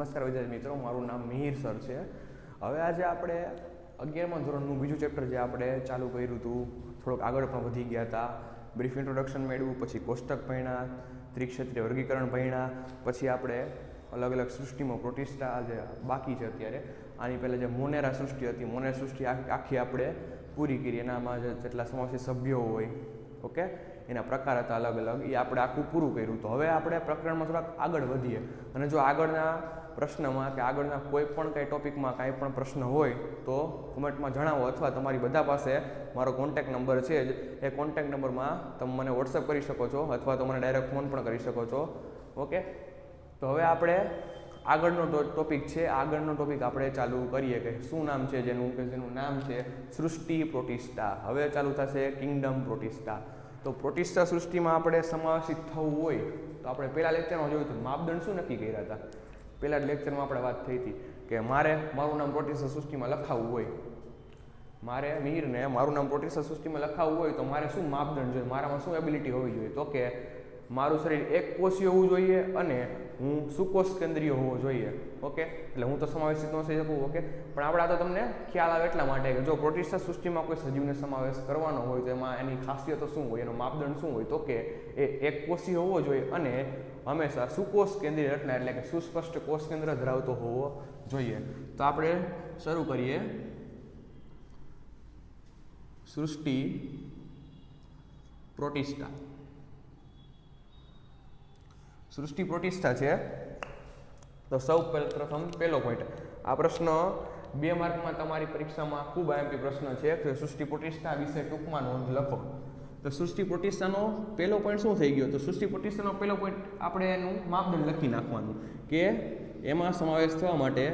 નમસ્કાર વિદ્યાર્થી મિત્રો, મારું નામ મિહિર સર છે. હવે આજે આપણે 11મા ધોરણનું બીજું ચેપ્ટર જે આપણે ચાલુ કર્યું હતું, થોડોક આગળ પણ વધી ગયા હતા. બ્રીફ ઇન્ટ્રોડક્શન મેળવ્યું, પછી કોષ્ટક ભણ્યા, ત્રિક્ષેત્રીય વર્ગીકરણ ભણ્યા, પછી આપણે અલગ અલગ સૃષ્ટિમાં પ્રોટિસ્ટા જે બાકી છે અત્યારે. આની પહેલાં જે મોનેરા સૃષ્ટિ હતી, મોનેરા સૃષ્ટિ આખી આપણે પૂરી કરી. એનામાં જેટલા સમાવેશી સભ્યો હોય, ઓકે, એના પ્રકાર હતા અલગ અલગ, એ આપણે આખું પૂરું કર્યું. તો હવે આપણે પ્રકરણમાં થોડાક આગળ વધીએ, અને જો આગળના પ્રશ્નમાં કે આગળના કોઈ પણ કંઈ ટોપિકમાં કાંઈ પણ પ્રશ્ન હોય તો કોમેન્ટમાં જણાવો, અથવા તમારી બધા પાસે મારો કોન્ટેક્ટ નંબર છે જ, એ કોન્ટેક્ટ નંબરમાં તમે મને વોટ્સઅપ કરી શકો છો, અથવા તો મને ડાયરેક્ટ ફોન પણ કરી શકો છો. ઓકે, તો હવે આપણે આગળનો ટોપિક છે, આગળનો ટોપિક આપણે ચાલુ કરીએ કે શું નામ છે જેનું નામ છે સૃષ્ટિ પ્રોટિસ્ટા. હવે ચાલુ થશે કિંગડમ પ્રોટિસ્ટા. તો પ્રોટિસ્ટા સૃષ્ટિમાં આપણે સમાવેશિત થવું હોય તો આપણે પહેલા લેક્ચરમાં જોયું હતું માપદંડ શું નક્કી કર્યા હતા. પહેલા જ લેક્ચરમાં આપણે વાત થઈ હતી કે મારું નામ પ્રોટિસ્ટા સૃષ્ટિમાં લખાવવું હોય, મારે મિહિરને મારું નામ પ્રોટિસ્ટા સૃષ્ટિમાં લખાવવું હોય તો મારે શું માપદંડ જોઈએ, મારામાં શું એબિલિટી હોવી જોઈએ, તો કે મારું શરીર એક કોષીય હોવું જોઈએ અને હું સુકોષ કેન્દ્રીય હોવો જોઈએ. ઓકે, એટલે હું તો સમાવેશિત ન થઈ શકું. ઓકે, પણ આપણે આ તો તમને ખ્યાલ આવે એટલા માટે કે જો પ્રોટિસ્ટા સૃષ્ટિમાં કોઈ સજીવને સમાવેશ કરવાનો હોય તો એમાં એની ખાસિયતો શું હોય, એનો માપદંડ શું હોય, તો કે એ એક કોષીય હોવો જોઈએ અને હંમેશા સુકોષ કેન્દ્રીય રચના એટલે કે સુસ્પષ્ટ કોષ કેન્દ્ર ધરાવતો હોવો જોઈએ. તો આપણે શરૂ કરીએ. સૃષ્ટિ પ્રોટિસ્ટા. સૃષ્ટિ પ્રોટિસ્ટા છે તો સૌ પ્રથમ પહેલો પોઈન્ટ. આ પ્રશ્ન 2 માર્કમાં તમારી પરીક્ષામાં ખૂબ આઈએમપી પ્રશ્ન છે કે સૃષ્ટિ પ્રોટિસ્ટા વિશે ટૂંકમાં નોંધ લખો. તો સૃષ્ટિ પ્રોટિસ્ટાનો પહેલો પોઈન્ટ શું થઈ ગયો? તો સૃષ્ટિ પ્રોટિસ્ટાનો પહેલો પોઈન્ટ આપણે એનું માપદંડ લખી નાખવાનું કે એમાં સમાવેશ થવા માટે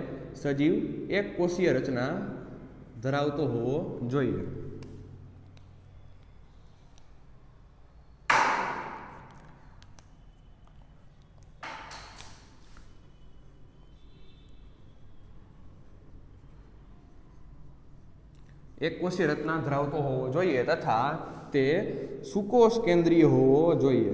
સજીવ એક કોષીય રચના ધરાવતો હોવો જોઈએ. એક કોષીય રચના ધરાવતો હોવો જોઈએ તથા તે સુકોષ કેન્દ્રીય હોવો જોઈએ.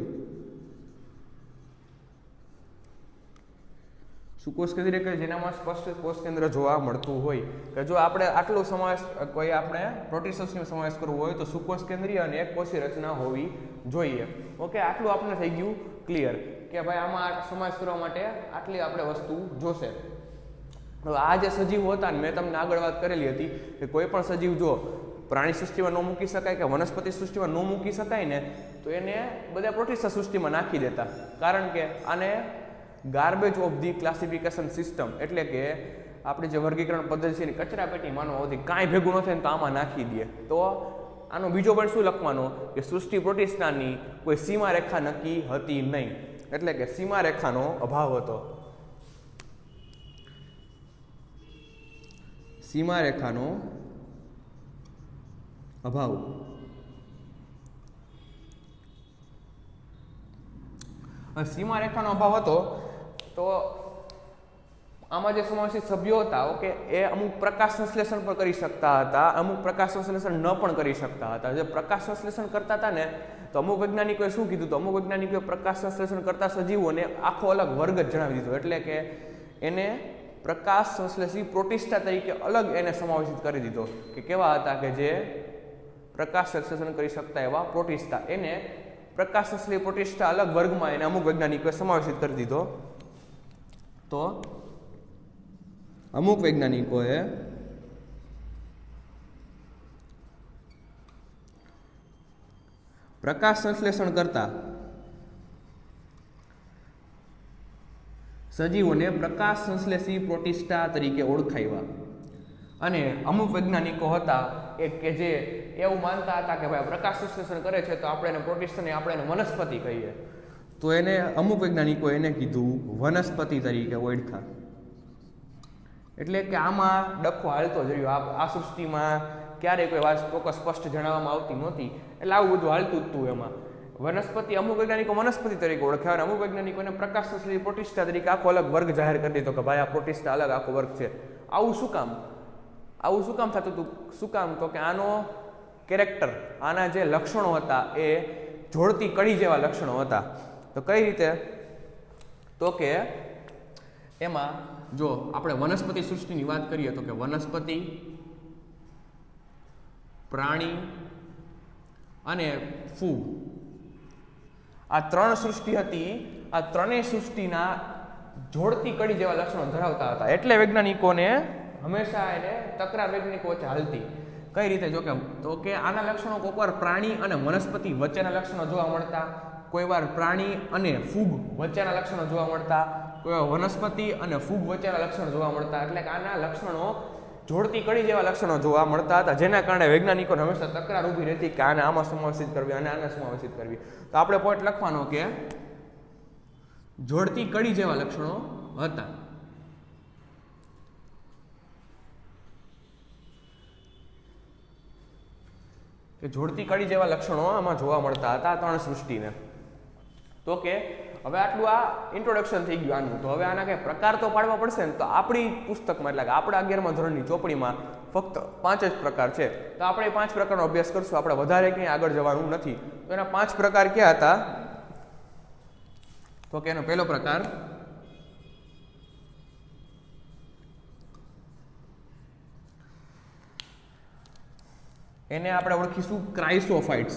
સુકોષ કેન્દ્રીય કે જેનામાં સ્પષ્ટ કોષ કેન્દ્ર જોવા મળતું હોય. કે જો આપણે આટલો સમાવેશ કોઈ આપણે પ્રોટિસ્ટાનો સમાવેશ કરવો હોય તો સુકોષ કેન્દ્રીય અને એક કોષીય રચના હોવી જોઈએ. ઓકે, આટલું આપણે થઈ ગયું ક્લિયર કે ભાઈ આમાં સમાવેશ કરવા માટે આટલી આપણે વસ્તુ જોશે. તો આ જે સજીવો હતા ને મેં તમને આગળ વાત કરેલી હતી કે કોઈ પણ સજીવ જો પ્રાણી સૃષ્ટિમાં ન મૂકી શકાય કે વનસ્પતિ સૃષ્ટિમાં ન મૂકી શકાય ને તો એને બધા પ્રોટિસ્ટા સૃષ્ટિમાં નાખી દેતા. કારણ કે આને garbage of the classification system એટલે કે આપણી જે વર્ગીકરણ પદ્ધતિ છે એની કચરા પેટી માનવા આવતી, કાંઈ ભેગું ન થાય ને તો આમાં નાખી દે. તો આનો બીજો પણ શું લખવાનો કે સૃષ્ટિ પ્રોટિસ્ટાની કોઈ સીમા રેખા નક્કી હતી નહીં, એટલે કે સીમા રેખાનો અભાવ હતો. સીમા રેખાનો અભાવ. સીમા રેખાનો અભાવ હતો તો આમાં જે સમાવેશિત સભ્યો હતા, ઓકે, એ અમુક પ્રકાશ સંશ્લેષણ પણ કરી શકતા હતા, અમુક પ્રકાશ સંશ્લેષણ ન પણ કરી શકતા હતા. જે પ્રકાશ સંશ્લેષણ કરતા હતા ને તો અમુક વૈજ્ઞાનિકોએ શું કીધું, તો અમુક વૈજ્ઞાનિકોએ પ્રકાશ સંશ્લેષણ કરતા સજીવોને આખો અલગ વર્ગ જ જણાવી દીધો, એટલે કે એને પ્રકાશ સંશ્લેષી પ્રોટિસ્ટા તરીકે અલગ એને સમાવેશિત કરી દીધો. કે કેવા હતા કે જે પ્રકાશ સંશ્લેષણ કરી શકતા એવા પ્રોટિસ્ટા, એને પ્રકાશ સંશ્લેષી પ્રોટિસ્ટા અલગ વર્ગમાં એને અમુક વૈજ્ઞાનિકોએ સમાવેશિત કરી દીધો. તો અમુક વૈજ્ઞાનિકોએ પ્રકાશ સંશ્લેષણ કરતા સજીવોને પ્રકાશ સંશ્લેષી પ્રોટિસ્ટા તરીકે ઓળખાવ્યા. અને અમુક વૈજ્ઞાનિકો હતા કે જે એવું માનતા હતા કે ભાઈ પ્રકાશ સંશ્લેષણ કરે છે તો આપણે એને પ્રોટિસ્ટાને આપણે એને વનસ્પતિ કહીએ. તો એને અમુક વૈજ્ઞાનિકો એને કીધું વનસ્પતિ તરીકે ઓળખા. એટલે કે આમાં ડખો હાલતો જ રહ્યો. આ સૃષ્ટિમાં ક્યારેય કોઈ વાત ચોક્કસ સ્પષ્ટ જણાવવામાં આવતી નહોતી, એટલે આવું બધું હાલતું જ હતું. એમાં વનસ્પતિ અમુક વૈજ્ઞાનિકો વનસ્પતિ તરીકે ઓળખ્યા અને અમુક વૈજ્ઞાનિકોને પ્રકાશ સંશ્લેષી પ્રોટિસ્ટા તરીકે આખો અલગ વર્ગ જાહેર કરી દીધો કે ભાઈ આ પ્રોટિસ્ટા અલગ આખો વર્ગ છે. આવું શું કામ? આવું શું કામ થતું હતું? શું કામ? તો કે આનો કેરેક્ટર, આના જે લક્ષણો હતા એ જોડતી કડી જેવા લક્ષણો હતા. તો કઈ રીતે? તો કે એમાં જો આપણે વનસ્પતિ સૃષ્ટિની વાત કરીએ તો કે વનસ્પતિ, પ્રાણી અને ફૂગ, આ ત્રણ સૃષ્ટિ હતી. આ ત્રણેય સૃષ્ટિના જોડતી કડી જેવા લક્ષણો ધરાવતા હતા. એટલે વૈજ્ઞાનિકોને હંમેશા એને તકરાર વૈજ્ઞાનિકો વચ્ચે હાલતી. કઈ રીતે? જો કે તો કે આના લક્ષણો કોઈક વાર પ્રાણી અને વનસ્પતિ વચ્ચેના લક્ષણો જોવા મળતા, કોઈ વાર પ્રાણી અને ફૂગ વચ્ચેના લક્ષણો જોવા મળતા, કોઈ વાર વનસ્પતિ અને ફૂગ વચ્ચેના લક્ષણો જોવા મળતા. એટલે કે આના લક્ષણો જોડતી કડી જેવા લક્ષણો જોવા મળતા હતા, જેના કારણે વૈજ્ઞાનિકોને હંમેશા તકરાર ઊભી રહેતી કે આને આમાં સમાવેશિત કરવી અને આને સમાવેશિત કરવી. તો આપણે પોઈન્ટ લખવાનો કે જોડતી કડી જેવા લક્ષણો હતા. કે જોડતી કડી જેવા લક્ષણો આમાં જોવા મળતા હતા ત્રણ સૃષ્ટિને. તો કે હવે આટલું આ ઇન્ટ્રોડક્શન થઈ ગયું આનું. તો હવે આના કઈ પ્રકાર તો પાડવા પડશે ને. તો આપણી પુસ્તકમાં એટલે કે આપણા 11મા ધોરણની ચોપડીમાં ફક્ત 5 જ પ્રકાર છે. તો આપણે 5 પ્રકારનો અભ્યાસ કરશું. આપણે વધારે ક્યાંય આગળ જવાનું નથી. તો એના 5 પ્રકાર ક્યાં હતા? તો કે એનો પહેલો પ્રકાર એને આપણે ઓળખીશું ક્રાઇસોફાઇટ્સ.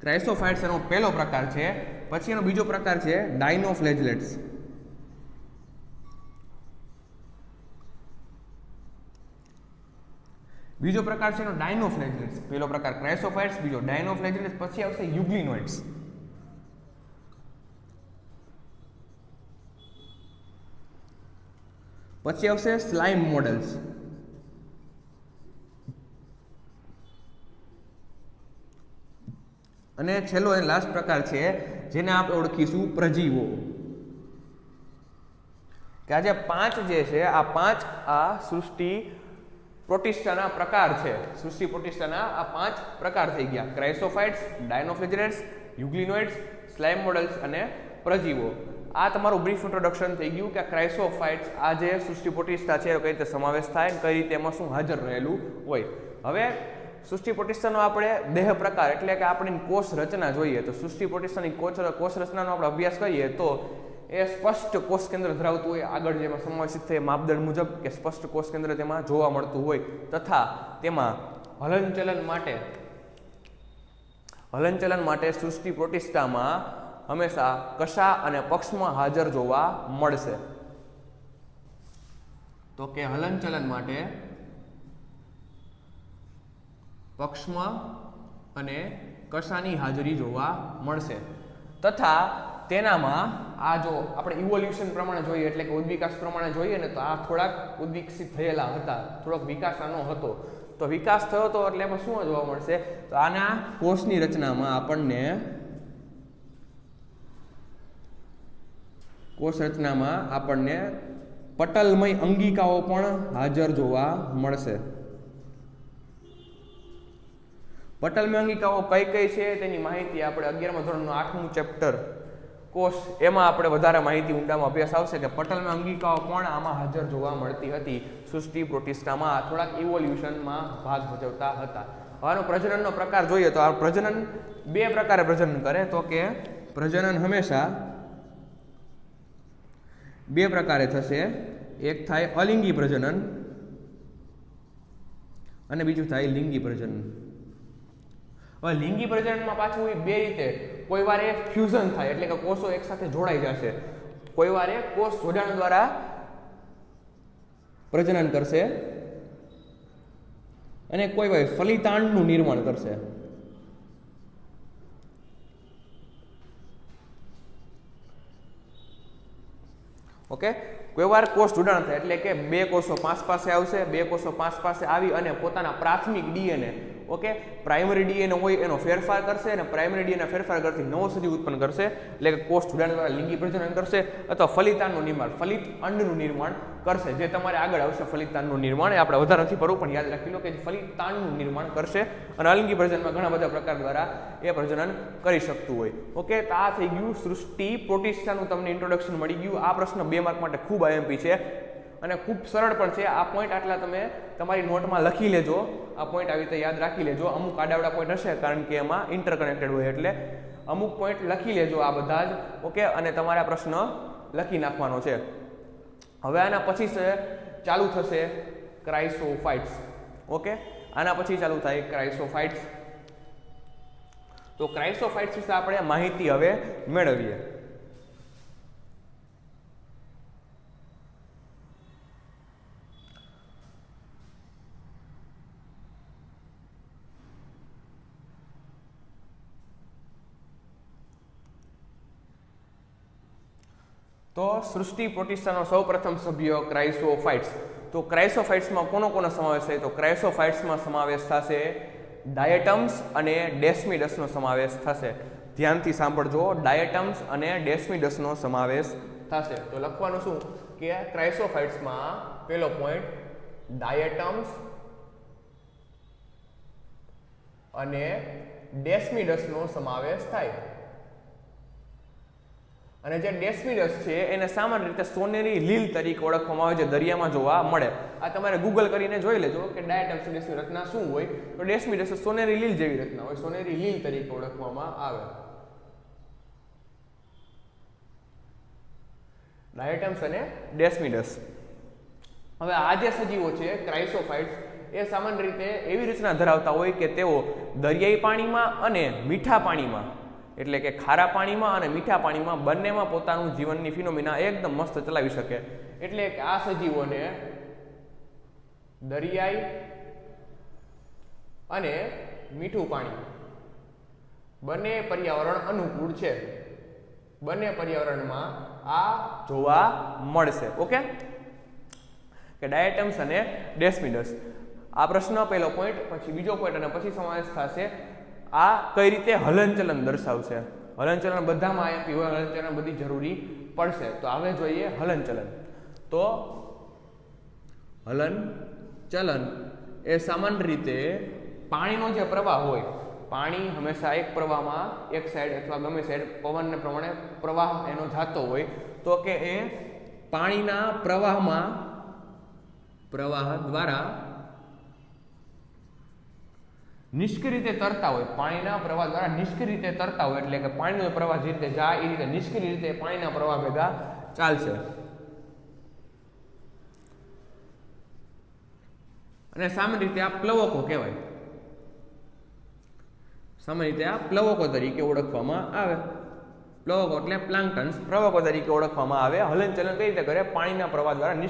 ક્રાઇસોફાઇટ્સ એનો પહેલો પ્રકાર છે. પછી એનો બીજો પ્રકાર છે ડાયનોફ્લેજલેટ્સ. બીજો પ્રકાર છે એનો ડાયનોફ્લેજલેટ્સ. પહેલો પ્રકાર ક્રાઇસોફાઇટ્સ, બીજો ડાયનોફ્લેજલેટ્સ, પછી આવશે યુગ્લિનોઇડ્સ. પછી આવશે સ્લાઇમ મોડલ્સ. અને છેલ્લો અને લાસ્ટ પ્રકાર છે જેને આપણે ઓળખીશું પ્રજીવો. કે આ જે 5 જે છે આ 5 આ સૃષ્ટિ પ્રોટિસ્ટાના પ્રકાર છે. સૃષ્ટિ પ્રોટિસ્ટાના આ 5 પ્રકાર થઈ ગયા: ક્રાઇસોફાઇટ્સ, ડાયનોફ્લેજલેટ્સ, યુગ્લિનોઇડ્સ, સ્લાઇમ મોડલ્સ અને પ્રજીવો. આ તમારું બ્રીફ ઇન્ટ્રોડક્શન થઈ ગયું કે ક્રાઇસોફાઇટ્સ આ જે સૃષ્ટિ પ્રોટિસ્ટા છે એનો કઈ રીતે સમાવેશ થાય અને કઈ રીતે એમાં શું હાજર રહેલું હોય. હવે સૃષ્ટિ પ્રોટિસ્ટાનો આપણે દેહ પ્રકાર એટલે કે આપણે કોષ રચના જોઈએ તો સૃષ્ટિ પ્રોટિસ્ટાની કોષ રચનાનો આપણે અભ્યાસ કરીએ તો એ સ્પષ્ટ કોષ કેન્દ્ર ધરાવતું હોય. આગળ જેમાં સમાવેશિત થાય માપદંડ મુજબ કે સ્પષ્ટ કોષ કેન્દ્ર તેમાં જોવા મળતું હોય તથા તેમાં હલનચલન માટે સૃષ્ટિ પ્રોટિસ્ટામાં હંમેશા કશા અને પક્ષમાં હાજર જોવા મળશે. તો કે હલનચલન માટે પક્ષમાં અને કશાની હાજરી જોવા મળશે તથા તેનામાં આ જો આપણે ઇવોલ્યુશન પ્રમાણે જોઈએ એટલે કે ઉદ્વિકાસ પ્રમાણે જોઈએ ને તો આ થોડાક ઉદ્વિકસિત થયેલા હતા, થોડોક વિકાસ આનો હતો. તો વિકાસ થયો તો એટલે એમાં શું જોવા મળશે? તો આના કોષની રચનામાં આપણને પટલમય અંગિકાઓ પણ હાજર જોવા મળશે. પટલમય અંગિકાઓ કઈ કઈ છે તેની માહિતી આપણે 11મા ધોરણનું 8મું ચેપ્ટર કોષ એમાં આપણે વધારે માહિતી ઊંડામાં અભ્યાસ આવશે કે પટલમય અંગિકાઓ પણ આમાં હાજર જોવા મળતી હતી. સૃષ્ટિ પ્રોટિસ્ટામાં થોડાક ઇવોલ્યુશનમાં ભાગ ભજવતા હતા. આનો પ્રજનનનો પ્રકાર જોઈએ તો આ પ્રજનન 2 પ્રકારે પ્રજનન કરે. તો કે પ્રજનન હંમેશા 2 પ્રકારે થશે. એક થાય અલિંગી પ્રજનન અને બીજું થાય લિંગી પ્રજનન. હવે લિંગી પ્રજનનમાં પાછું 2 રીતે, કોઈ વાર એ ફ્યુઝન થાય એટલે કે કોષો એકસાથે જોડાઈ જશે, કોઈ વાર એ કોષ જોડાણ દ્વારા પ્રજનન કરશે અને કોઈ વાર ફલિતાંડનું નિર્માણ કરશે. ઓકે, કોઈ વાર કોષ જોડાણ થાય એટલે કે 2 કોષો પાસે આવશે, 2 કોષો પાસે આવી અને પોતાના પ્રાથમિક ડીએનએ ઓકે પ્રાઇમરી ડીએનએ હોય એનો ફેરફાર કરશે અને પ્રાઇમરી ડીએનએ ફેરફાર કરતી નવો સજીવ ઉત્પન્ન કરશે એટલે કે કોષ જોડાણ દ્વારા લિંગી પ્રજનન કરશે અથવા ફલિતાંડનું નિર્માણ, ફલિત અંડનું નિર્માણ કરશે. જે તમારે આગળ આવશે ફલિતાંડનું નિર્માણ, એ આપણે વધારે નથી પડવું પણ યાદ રાખી લો કે ફલિતાંડનું નિર્માણ કરશે અને અલિંગી પ્રજનનમાં ઘણા બધા પ્રકાર દ્વારા એ પ્રજનન કરી શકતું હોય. ઓકે, તો આ થઈ ગયું સૃષ્ટિ પ્રોટિસ્ટાનું તમને ઇન્ટ્રોડક્શન મળી ગયું. આ પ્રશ્ન 2 માર્ક માટે ખૂબ આઈએમપી છે. અને ખૂબ સરળ પણ છે. આ પોઈન્ટ આટલા તમે તમારી નોટમાં લખી લેજો, આ પોઈન્ટ આવી રીતે યાદ રાખી લેજો. અમુક આડાવડા પોઈન્ટ હશે કારણ કે એમાં ઇન્ટરકનેક્ટેડ હોય, એટલે અમુક પોઈન્ટ લખી લેજો આ બધા જ. ઓકે, અને તમારે આ પ્રશ્ન લખી નાખવાનો છે. હવે આના પછી ચાલુ થશે ક્રાઇસોફાઇટ્સ. ઓકે, આના પછી ચાલુ થાય ક્રાઇસોફાઇટ્સ. તો ક્રાઇસોફાઇટ્સ વિશે આપણે માહિતી હવે મેળવીએ. તો સૃષ્ટિ પ્રોટિસ્ટાનો સૌપ્રથમ સભ્ય ક્રાઇસોફાઇટ્સ. તો ક્રાઇસોફાઇટ્સમાં કોનો સમાવેશ થાય? તો ક્રાઇસોફાઇટ્સમાં સમાવેશ થશે ડાયટમ્સ અને ડેસ્મિડસનો સમાવેશ થશે. ધ્યાનથી સાંભળજો, ડાયટમ્સ અને ડેસ્મિડસનો સમાવેશ થશે. તો લખવાનું શું કે ક્રાઇસોફાઇટ્સમાં પહેલો પોઈન્ટ ડાયટમ્સ અને ડેસ્મિડસનો સમાવેશ થાય. અને જે ડેસ્મિડસ છે એને સામાન્ય રીતે સોનેરી લીલ તરીકે ઓળખવામાં આવે છે, દરિયામાં જોવા મળે. આ તમારે ગૂગલ કરીને જોઈ લેજો કે ડાયટમ્સ ડેસ્મિડસ રચના શું હોય. તો ડેસ્મિડસ સોનેરી લીલ જેવી રચના હોય, સોનેરી લીલ તરીકે ઓળખવામાં આવે. ડાયટમ્સ અને ડેસ્મિડસ. હવે આ જે સજીવો છે ક્રાઇસોફાઇટ્સ એ સામાન્ય રીતે એવી રચના ધરાવતા હોય કે તેઓ દરિયાઈ પાણીમાં અને મીઠા પાણીમાં, એટલે કે ખારા પાણીમાં અને મીઠા પાણીમાં બંનેમાં પોતાનું જીવનની ફિનોમિના એકદમ મસ્ત ચલાવી શકે. એટલે કે આ સજીવોને દરિયાઈ અને મીઠું પાણી બંને પર્યાવરણ અનુકૂળ છે. બંને પર્યાવરણમાં આ જોવા મળશે. ઓકે, કે ડાયટમ્સ અને ડેસ્મિડસ. આ પ્રશ્ન પહેલો પોઈન્ટ. પછી બીજો પોઈન્ટ અને પછી સમાવેશ થશે આ કઈ રીતે હલનચલન દર્શાવશે. હલનચલન બધામાં આપી હોય, હલનચલન બધી જરૂરી પડશે. તો હવે જોઈએ હલનચલન. તો હલનચલન એ સામાન્ય રીતે પાણીનો જે પ્રવાહ હોય, પાણી હંમેશા એક પ્રવાહમાં એક સાઈડ અથવા ગમે સાઈડ પવનને પ્રમાણે પ્રવાહ એનો જાતો હોય. તો કે એ પાણીના પ્રવાહ દ્વારા નિષ્ક્રિય રીતે તરતા હોય, પાણીના પ્રવાહ દ્વારા નિષ્ક્રિય રીતે તરતા હોય, એટલે કે પાણીનો પ્રવાહ જે રીતે જાય એ રીતે નિષ્ક્રિય રીતે પાણીના પ્રવાહ ભેગા ચાલશે. અને સામાન્ય રીતે આ પ્લવકો કહેવાય. સામાન્ય રીતે આ પ્લવકો તરીકે ઓળખવામાં આવે. પ્લવકો એટલે પ્લાન્કટન્સ, પ્રવકો તરીકે ઓળખવામાં આવે. હલનચલન કઈ રીતે કરે? પાણીના પ્રવાહ દ્વારા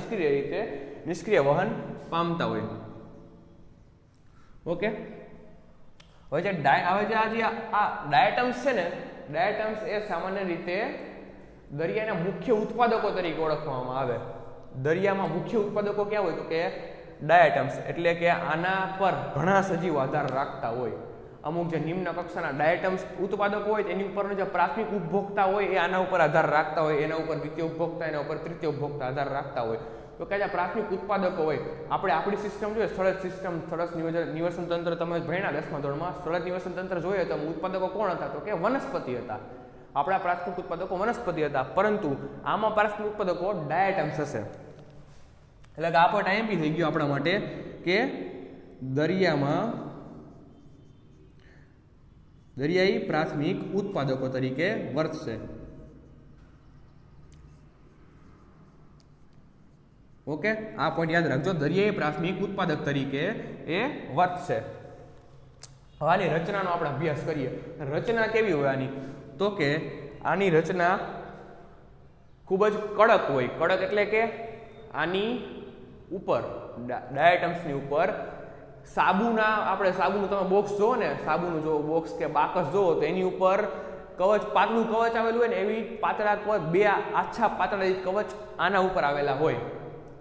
નિષ્ક્રિય વહન પામતા હોય. ઓકે, હવે જે ડાયટમ્સ છે ને, ડાયટમ્સ એ સામાન્ય રીતે દરિયાના મુખ્ય ઉત્પાદકો તરીકે ઓળખવામાં આવે. દરિયામાં મુખ્ય ઉત્પાદકો ક્યાં હોય? તો કે ડાયટમ્સ. એટલે કે આના પર ઘણા સજીવો આધાર રાખતા હોય. અમુક જે નિમ્ન કક્ષાના ડાયટમ્સ ઉત્પાદકો હોય એની ઉપર જે પ્રાથમિક ઉપભોક્તા હોય એ આના ઉપર આધાર રાખતા હોય, એના ઉપર દ્વિતીય ઉપભોક્તા, એના ઉપર તૃતીય ઉપભોક્તા આધાર રાખતા હોય. તો કે જે પ્રાથમિક ઉત્પાદકો હોય, આપણે આપણી સિસ્ટમ જોઈએ, સ્થળજ સિસ્ટમ, સ્થળજ નિવસન તંત્ર તમે ભણ્યા 10મા ધોરણમાં. સ્થળજ નિવસન તંત્ર જોઈએ તો ઉત્પાદકો કોણ હતા? તો કે વનસ્પતિ હતા. આપણા પ્રાથમિક ઉત્પાદકો વનસ્પતિ હતા, પરંતુ આમાં પ્રાથમિક ઉત્પાદકો ડાયટમ્સ હશે. એટલે કે આ પોઈન્ટ એમ બી થઈ ગયો આપણા માટે કે દરિયાઈ પ્રાથમિક ઉત્પાદકો તરીકે વર્તશે. ઓકે, આ પોઈન્ટ યાદ રાખજો, દરિયાઈ પ્રાથમિક ઉત્પાદક તરીકે એ વર્તશે. હવે આની રચનાનો આપણે અભ્યાસ કરીએ. રચના કેવી હોય આની? તો કે આની રચના ખૂબ જ કડક હોય. કડક એટલે કે આની ઉપર, ડાયટમ્સની ઉપર આપણે સાબુનું તમે બોક્સ જોવો ને, સાબુનું જો બોક્સ કે બાકસ જોવો તો એની ઉપર કવચ, પાતળું કવચ આવેલું હોય ને, એવી પાતળા કવચ, બે આછા પાતળા કવચ આના ઉપર આવેલા હોય.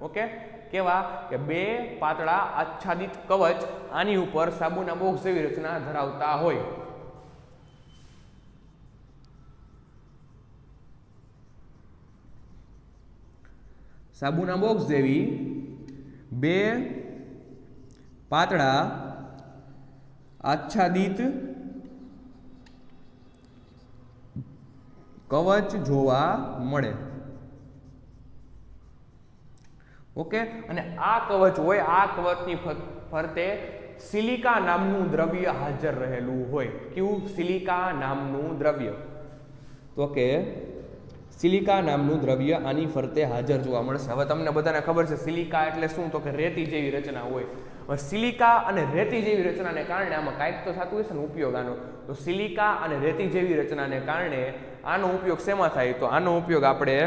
ઓકે, કેવા કે બે પાતળા આચ્છાદિત કવચ આની ઉપર સાબુના બોક્સ જેવી રચના ધરાવતા હોય. સાબુના બોક્સ જેવી બે પાતળા આચ્છાદિત કવચ જોવા મળે. ઓકે, અને આ કવચ હોય, આ કવચની ફરતે સિલિકા નામનું દ્રવ્ય હાજર રહેલું હોય. કયું? સિલિકા નામનું દ્રવ્ય. તો કે સિલિકા નામનું દ્રવ્ય આની ફરતે હાજર જોવા મળશે. હવે તમને બધાને ખબર છે સિલિકા એટલે શું? તો કે રેતી જેવી રચના હોય. હવે સિલિકા અને રેતી જેવી રચનાને કારણે આમાં કાંઈક તો થતું હશે ને ઉપયોગ આનો. તો સિલિકા અને રેતી જેવી રચનાને કારણે આનો ઉપયોગ શેમાં થાય? તો આનો ઉપયોગ આપણે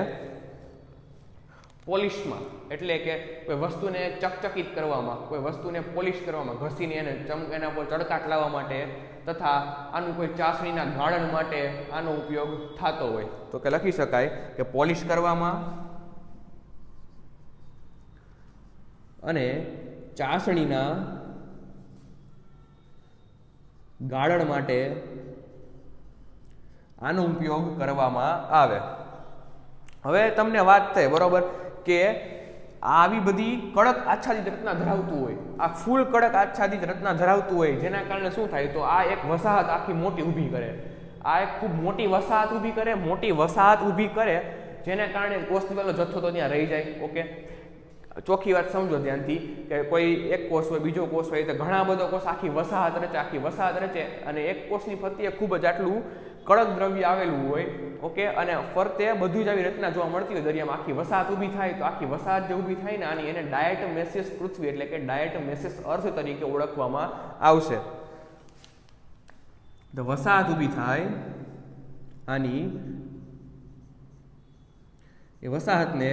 પોલિશમાં, એટલે કે કોઈ વસ્તુને ચકચકિત કરવામાં, કોઈ વસ્તુને પોલિશ કરવામાં, ઘસીને એને એના પર ચળકાટ લાવવા માટે, તથા આનું કોઈ ચાસણીના ગાળણ માટે આનો ઉપયોગ થતો હોય. તો કે લખી શકાય કે પોલિશ કરવામાં અને ચાસણીના ગાળણ માટે આનો ઉપયોગ કરવામાં આવે. હવે તમને વાત થઈ બરોબર કે આવી બધી કડક આચ્છાદિત રચના ધરાવતું હોય, આ ફૂલ કડક આચ્છાદિત રચના ધરાવતું હોય, જેના કારણે શું થાય? તો આ એક વસાહત આખી મોટી ઊભી કરે. આ એક ખૂબ મોટી વસાહત ઊભી કરે, મોટી વસાહત ઊભી કરે, જેના કારણે કોષ દિવાલનો જથ્થો તો ત્યાં રહી જાય. ઓકે, ચોખ્ખી વાત સમજો ધ્યાનથી કે કોઈ એક કોષ હોય, બીજો કોષ હોય, તો ઘણા બધો કોષ આખી વસાહત રચે, આખી વસાહત રચે, અને એક કોષની ફરતે ખૂબ જ આટલું કડક દ્રવ્ય આવેલું હોય. ઓકે, અને ફરતે બધું જ આવી રચના જોવા મળતી હોય દરિયામાં. આખી વસાહત ઊભી થાય, તો આખી વસાહત જે ઊભી થાય ને આની એને ડાયટમેસિયસ પૃથ્વી એટલે કે ડાયટમેસિયસ અર્થ તરીકે ઓળખવામાં આવશે. તો વસાહત ઊભી થાય આની, એ વસાહતને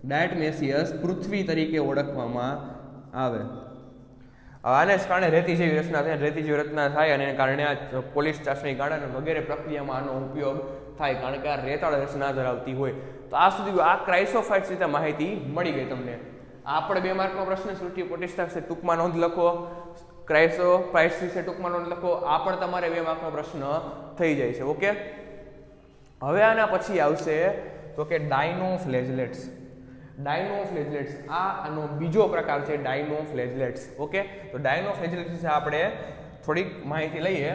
ડાયટમેસિયસ પૃથ્વી તરીકે ઓળખવામાં આવે. આને જ કારણે રેતી જેવી રચના થાય, રેતી જેવી રચના થાય અને એને કારણે આ પોલિશ ચાસણી ગાળણ વગેરે પ્રક્રિયામાં આનો ઉપયોગ થાય, કારણ કે આ રેતાળ રચના ધરાવતી હોય. તો આ સુધી આ ક્રાઇસોફાઇટ્સ વિશે માહિતી મળી ગઈ તમને. આપણે 2 માર્કનો પ્રશ્ન સૃષ્ટિ પ્રતિષ્ઠા વિશે ટૂંકમાં નોંધ લખો, ક્રાઇસોફાઇટ્સ વિશે ટૂંકમાં નોંધ લખો. આ પણ તમારે 2 માર્કનો પ્રશ્ન થઈ જાય છે. ઓકે, હવે આના પછી આવશે તો કે ડાયનોફ્લેજલેટ્સ. ડાયનોફ્લેજલેટ્સ આનો બીજો પ્રકાર છે ડાયનોફ્લેજલેટ્સ. ઓકે, તો ડાયનોફ્લેજલેટ્સ વિશે આપણે થોડીક માહિતી લઈએ.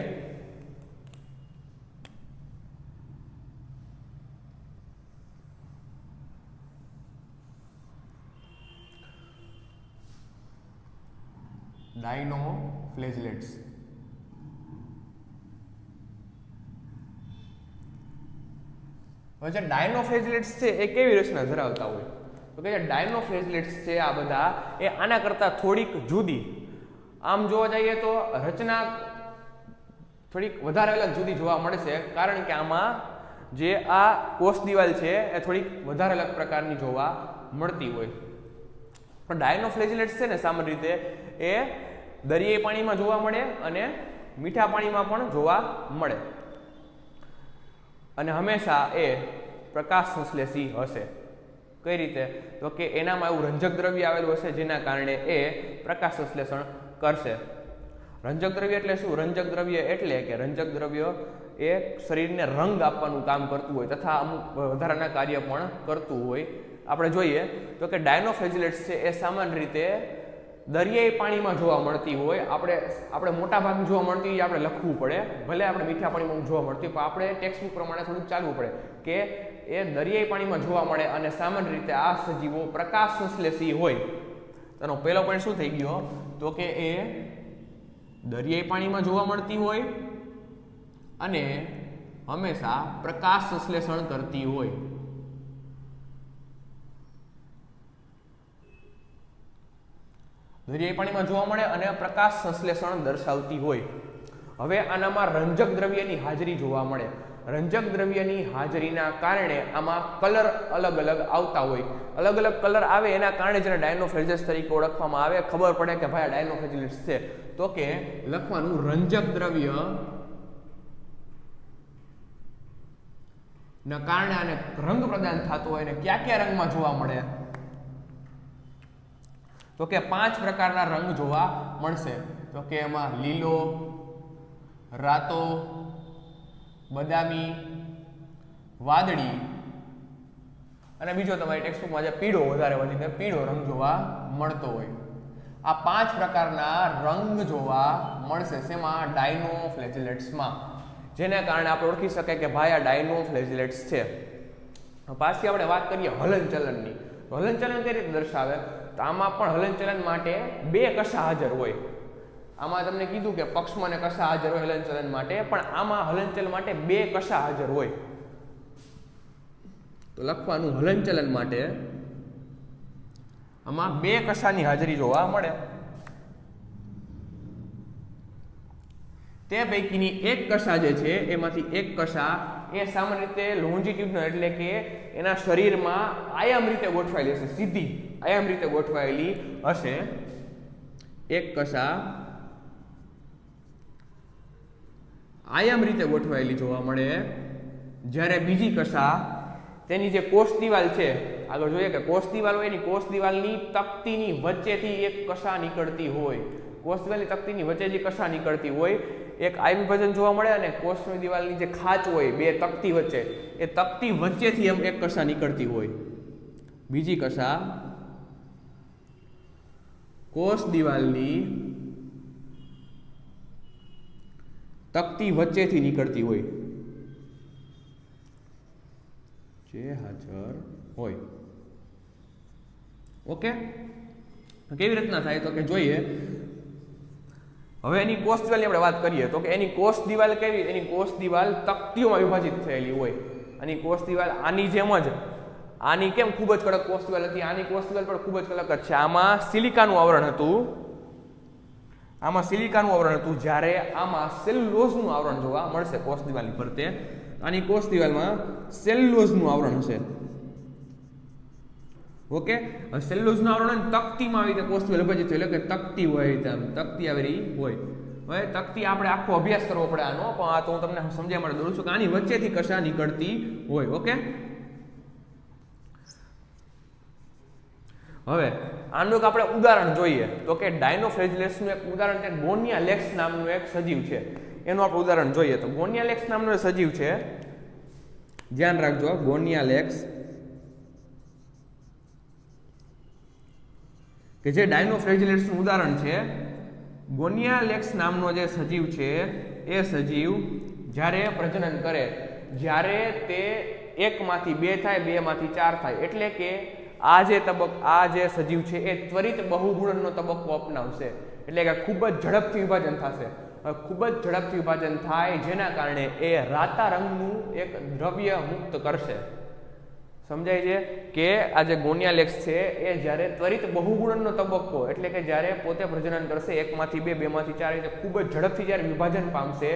ડાયનોફ્લેજલેટ્સ હવે જે ડાયનોફ્લેજલેટ્સ છે એ કેવી રચના ધરાવતા હોય? તો કે જે ડાયનોફ્લેજલેટ્સ છે આ બધા એ આના કરતાં થોડીક જુદી, આમ જોવા જઈએ તો રચના થોડીક વધારે અલગ જુદી જોવા મળે છે, કારણ કે આમાં જે આ કોષ દિવાલ છે એ થોડીક વધારે અલગ પ્રકારની જોવા મળતી હોય. પણ ડાયનોફ્લેજલેટ્સ છે ને સામાન્ય રીતે એ દરિયાઈ પાણીમાં જોવા મળે અને મીઠા પાણીમાં પણ જોવા મળે, અને હંમેશા એ પ્રકાશ સંશ્લેષી હશે. કઈ રીતે? તો કે એનામાં એવું રંજક દ્રવ્ય આવેલું હશે જેના કારણે એ પ્રકાશ સંશ્લેષણ કરશે. રંજક દ્રવ્ય એટલે શું? રંજક દ્રવ્ય એટલે કે રંજક દ્રવ્ય એ શરીરને રંગ આપવાનું કામ કરતું હોય તથા અમુક વધારાના કાર્ય પણ કરતું હોય. આપણે જોઈએ તો કે ડાયનોફ્લેજલેટ્સ છે એ સામાન્ય રીતે દરિયાઈ પાણીમાં જોવા મળતી હોય. આપણે મોટા ભાગમાં જોવા મળતી હોય આપણે લખવું પડે, ભલે આપણે મીઠા પાણીમાં જોવા મળતી હોય, પણ આપણે ટેક્સ્ટબુક પ્રમાણે થોડુંક ચાલવું પડે કે એ દરિયાઈ પાણીમાં જોવા મળે અને સામાન્ય રીતે આ સજીવો પ્રકાશ સંશ્લેષી હોય. તેનો પહેલો પોઈન્ટ શું થઈ ગયો? તો કે એ દરિયાઈ પાણીમાં જોવા મળતી હોય અને હંમેશા પ્રકાશ સંશ્લેષણ કરતી હોય. દરિયાઈ પાણીમાં જોવા મળે અને પ્રકાશ સંશ્લેષણ દર્શાવતી હોય. હવે આનામાં રંજક દ્રવ્યની હાજરી જોવા મળે. રંજક દ્રવ્યની હાજરીના કારણે આમાં કલર અલગ અલગ આવતા હોય. અલગ અલગ કલર આવે એના કારણે જેને ડાયનોફ્લેજલેટ્સ તરીકે ઓળખવામાં આવે. ખબર પડે કે ભાઈ આ ડાયનોફ્લેજલેટ્સ છે તો કે લખવાનું રંજક દ્રવ્ય ના કારણે આને રંગ પ્રદાન થતો હોય. અને કયા કયા રંગમાં જોવા મળે? તો કે 5 પ્રકારના રંગ જોવા મળશે. તો કે એમાં લીલો, રાતો, બદામી, વાદળી અને બીજો તમારી ટેક્સ્ટબુકમાં જે પીળો વધારે વધીને પીળો રંગ જોવા મળતો હોય. આ 5 પ્રકારના રંગ જોવા મળશે. શેમાં? ડાયનોફ્લેજલેટ્સમાં. જેના કારણે આપણે ઓળખી શકાય કે ભાઈ આ ડાયનોફ્લેજલેટ્સ છે. પાછી આપણે વાત કરીએ હલનચલનની. હલનચલન કઈ રીતે દર્શાવે? તો આમાં પણ હલનચલન માટે બે કશા હાજર હોય. આમાં તમને કીધું કે પક્ષમાં ને કશા હાજર હોય હલનચલન માટે, પણ આમાં હલનચલન માટે બે કશા હાજર હોય. તો લખવાનું હલનચલન માટે આમાં બે કશાની હાજરી જોવા મળે. તે પૈકીની એક કશા જે છે એમાંથી એક કશા એ સામાન્ય રીતે લોન્જિટ્યુડનલ એટલે કે એના શરીરમાં આયામ રીતે ગોઠવાયેલી હશે, સીધી આયામ રીતે ગોઠવાયેલી હશે. એક કશા આયામ રીતે ગોઠવાયેલી જોવા મળે, જ્યારે બીજી કશા તેની જે કોષ દિવાલ છે, આગળ જોઈએ કે કોષ દિવાલ હોય એની કોષ દિવાલની તકતીની વચ્ચેથી એક કશા નીકળતી હોય. કોષ દિવાલની તકતીની વચ્ચે જે કશા નીકળતી હોય, એક આય વિભાજન જોવા મળે, અને કોષની દિવાલની જે ખાંચ હોય બે તકતી વચ્ચે, એ તકતી વચ્ચેથી એમ એક કશા નીકળતી હોય. બીજી કશા કોષ દિવાલની તકતી વચ્ચેથી નીકળતી હોય જે હાજર હોય. ઓકે, કેવી રીતના થાય તો કે જોઈએ. હવે એની કોષ દિવાલની આપણે વાત કરીએ તો કે એની કોષ દિવાલ કેવી? એની કોષ દિવાલ તકતીઓમાં વિભાજિત થયેલી હોય. આની કોષ દિવાલ આની જેમ જ, આની કેમ ખૂબ જ કડક કોષ દિવાલ હતી, આની કોષ દિવાલ પણ ખૂબ જ કડક જ છે. આમાં સિલિકાનું આવરણ હતું, આમાં સિલિકાનું આવરણ હતું, જ્યારે આમાં સેલ્યુલોઝનું આવરણ જોવા મળશે કોષ દિવાલની ફરતે. આની કોષ દિવાલમાં સેલ્યુલોઝનું આવરણ હશે. ઓકે, સેલ્યુલોઝનું આવરણ તકતીમાં આવી રીતે કોષ દિવાલ વિભાજિત એટલે કે તકતી હોય, તકતી આવેલી હોય. હવે તકતી આપણે આખો અભ્યાસ કરવો પડે આનો, પણ આ તો હું તમને સમજ્યા માટે દોરું છું કે આની વચ્ચેથી કશા નીકળતી હોય. ઓકે, હવે આનું એક આપણે ઉદાહરણ જોઈએ તો કે ડાયનોફ્લેજેલેસનું એક ઉદાહરણ છે. ગોનિયા લેક્સ નામનું એક સજીવ છે, એનું આપણે ઉદાહરણ જોઈએ. તો ગોનિયા લેક્સ નામનો સજીવ છે, ધ્યાન રાખજો, ગોનિયા લેક્સ કે જે ડાયનોફ્લેજેલેસનું ઉદાહરણ છે. ગોનિયા લેક્સ નામનો જે સજીવ છે એ સજીવ જ્યારે પ્રજનન કરે, જ્યારે તે 1 માંથી 2 થાય, 2 માંથી 4 થાય, એટલે કે આ જે સજીવ છે એ ત્વરિત બહુગુણનનો તબક્કો અપનાવશે. એટલે કે ખૂબ જ ઝડપથી વિભાજન થશે. ખૂબ જ ઝડપથી વિભાજન થાય, જેના કારણે એ રાતા રંગનું એક દ્રવ્ય મુક્ત કરશે. સમજાય છે કે આ જે ગોનિયા લેક્સ છે એ જ્યારે ત્વરિત બહુગુણનનો તબક્કો એટલે કે જ્યારે પોતે પ્રજનન કરશે 1 માંથી 2, 2 માંથી 4 એટલે ખૂબ જ ઝડપથી જ્યારે વિભાજન પામશે,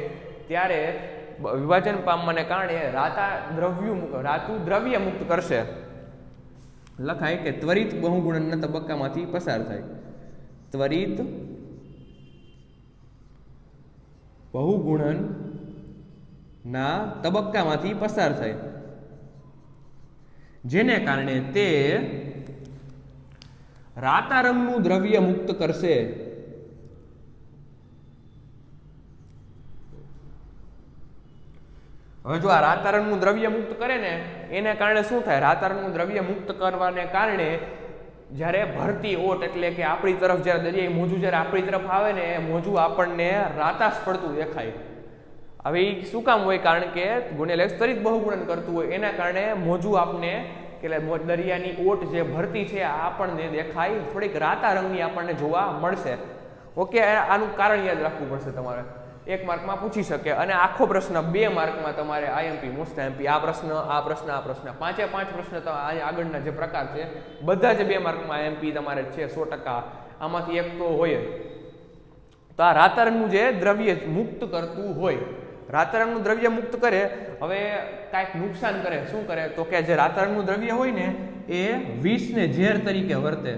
ત્યારે વિભાજન પામવાને કારણે રાતું દ્રવ્ય મુક્ત કરશે. લખાય કે ત્વરિત બહુગુણનના તબક્કામાંથી પસાર થાય. ત્વરિત બહુગુણનના તબક્કામાંથી પસાર થાય, જેને કારણે તે રાતા રંગનું દ્રવ્ય મુક્ત કરશે. હવે જો આ રાતા રંગનું દ્રવ્ય મુક્ત કરે ને, એને કારણે શું થાય? રાતા રંગનું દ્રવ્ય મુક્ત કરવાને કારણે જ્યારે ભરતી ઓટ એટલે કે આપણી તરફ જ્યારે દરિયાઈ મોજું જ્યારે આપણી તરફ આવે ને, એ મોજું આપણને રાતાશ પડતું દેખાય. હવે એ શું કામ હોય? કારણ કે ગોનિયા લેક્સ ત્વરિત બહુગુણન કરતું હોય, એના કારણે મોજું આપને કે દરિયાની ઓટ જે ભરતી છે આપણને દેખાય, થોડીક રાતા રંગની આપણને જોવા મળશે. ઓકે, આનું કારણ યાદ રાખવું પડશે તમારે. 1 માર્કમાં પૂછી શકે, અને આખો પ્રશ્ન 2 માર્કમાં તમારે આઈએમપી, મોસ્ટ આઈએમપી, આ પ્રશ્ન 5 પ્રશ્ન તો આગળના જે પ્રકાર છે બધા જ 2 માર્કમાં આઈએમપી તમારે છે 100%. આમાંથી એક તો હોય. તો આ રાતા રંગનું જે દ્રવ્ય મુક્ત કરતું હોય, રાતા રંગનું દ્રવ્ય મુક્ત કરે. હવે કાંઈક નુકસાન કરે, શું કરે? તો કે જે રાતા રંગનું દ્રવ્ય હોય ને એ વિષને ઝેર તરીકે વર્તે.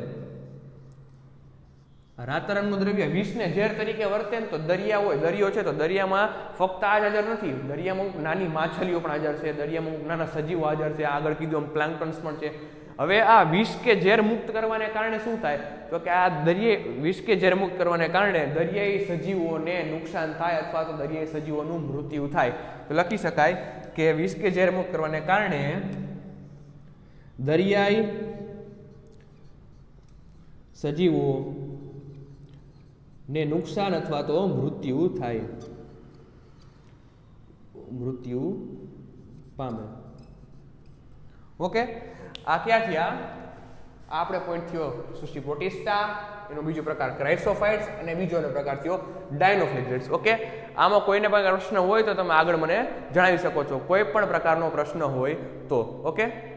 રાતા રંગનું દ્રવ્ય વિષને ઝેર તરીકે વર્તે ને, તો દરિયા હોય, દરિયો છે, તો દરિયામાં ફક્ત આ જ હાજર નથી, દરિયામાં નાની માછલીઓ પણ હાજર છે, દરિયામાં નાના સજીવો હાજર છે, આગળ કીધું એમ પ્લાન્કટન્સ પણ છે. હવે આ વિષ કે ઝેર મુક્ત કરવાને કારણે શું થાય? તો કે આ વિષ કે ઝેર મુક્ત કરવાને કારણે દરિયાઈ સજીવોને નુકસાન થાય, અથવા તો દરિયાઈ સજીવોનું મૃત્યુ થાય. તો લખી શકાય કે વિષ કે ઝેર મુક્ત કરવાને કારણે દરિયાઈ સજીવો ને નુકસાન અથવા તો મૃત્યુ થાય, મૃત્યુ પામે. ઓકે, આ ક્યાં થયા? આ આપણે પોઈન્ટ થયો સૃષ્ટિ પ્રોટિસ્ટા, એનો બીજો પ્રકાર ક્રાઇસોફાઇટ્સ અને બીજો પ્રકાર થયો ડાયનોફ્લેજેટ્સ. ઓકે, આમાં કોઈને પણ પ્રશ્ન હોય તો તમે આગળ મને જણાવી શકો છો, કોઈ પણ પ્રકારનો પ્રશ્ન હોય તો. ઓકે.